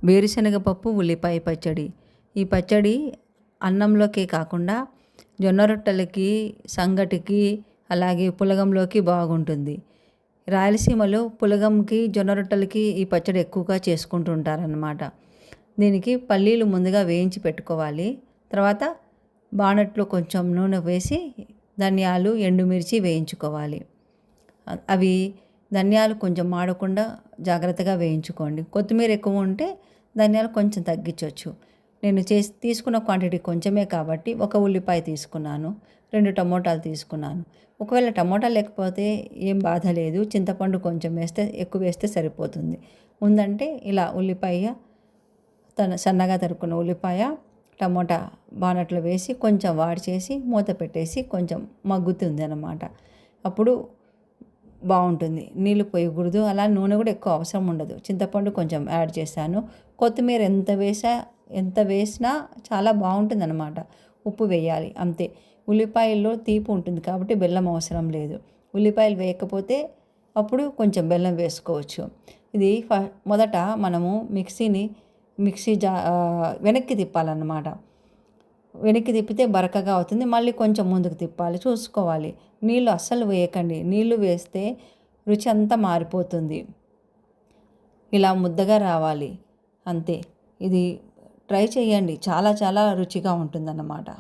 వేరుశనగ పప్పు ఉల్లిపాయ పచ్చడి. ఈ పచ్చడి అన్నంలోకే కాకుండా జొన్న రొట్టెలకి, సంగటికి, అలాగే పులగంలోకి బాగుంటుంది. రాయలసీమలో పులగంకి, జొన్న రొట్టెలకి ఈ పచ్చడి ఎక్కువగా చేసుకుంటూ ఉంటారనమాట. దీనికి పల్లీలు ముందుగా వేయించి పెట్టుకోవాలి. తర్వాత బాణట్లో కొంచెం నూనె వేసి ధనియాలు, ఎండుమిర్చి వేయించుకోవాలి. అవి ధనియాలు కొంచెం మాడకుండా జాగ్రత్తగా వేయించుకోండి. కొత్తిమీర ఎక్కువ ఉంటే ధనియాలు కొంచెం తగ్గించవచ్చు. నేను తీసుకున్న క్వాంటిటీ కొంచెమే కాబట్టి ఒక ఉల్లిపాయ తీసుకున్నాను, 2 టమోటాలు తీసుకున్నాను. ఒకవేళ టమోటా లేకపోతే ఏం బాధ లేదు, చింతపండు కొంచెం వేస్తే ఎక్కువ వేస్తే సరిపోతుంది. ఉందంటే ఇలా ఉల్లిపాయ సన్నగా తరుక్కున్న ఉల్లిపాయ, టమోటా బాణట్లో వేసి కొంచెం వాడి చేసి మూత పెట్టేసి కొంచెం మగ్గుతుంది అన్నమాట. అప్పుడు బాగుంటుంది. నీళ్ళు పోయకూడదు, అలా నూనె కూడా ఎక్కువ అవసరం ఉండదు. చింతపండు కొంచెం యాడ్ చేశాను. కొత్తిమీర ఎంత వేసినా చాలా బాగుంటుంది అన్నమాట. ఉప్పు వేయాలి అంతే. ఉల్లిపాయల్లో తీపి ఉంటుంది కాబట్టి బెల్లం అవసరం లేదు. ఉల్లిపాయలు వేయకపోతే అప్పుడు కొంచెం బెల్లం వేసుకోవచ్చు. ఇది మొదట మనము వెనక్కి తిప్పాలన్నమాట. వెనక్కి తిప్పితే బరకగా అవుతుంది. మళ్ళీ కొంచెం ముందుకు తిప్పాలి, చూసుకోవాలి. నీళ్ళు అస్సలు వేయకండి. నీళ్ళు వేస్తే రుచి అంతా మారిపోతుంది. ఇలా ముద్దగా రావాలి అంతే. ఇది ట్రై చేయండి, చాలా చాలా రుచిగా ఉంటుందన్నమాట.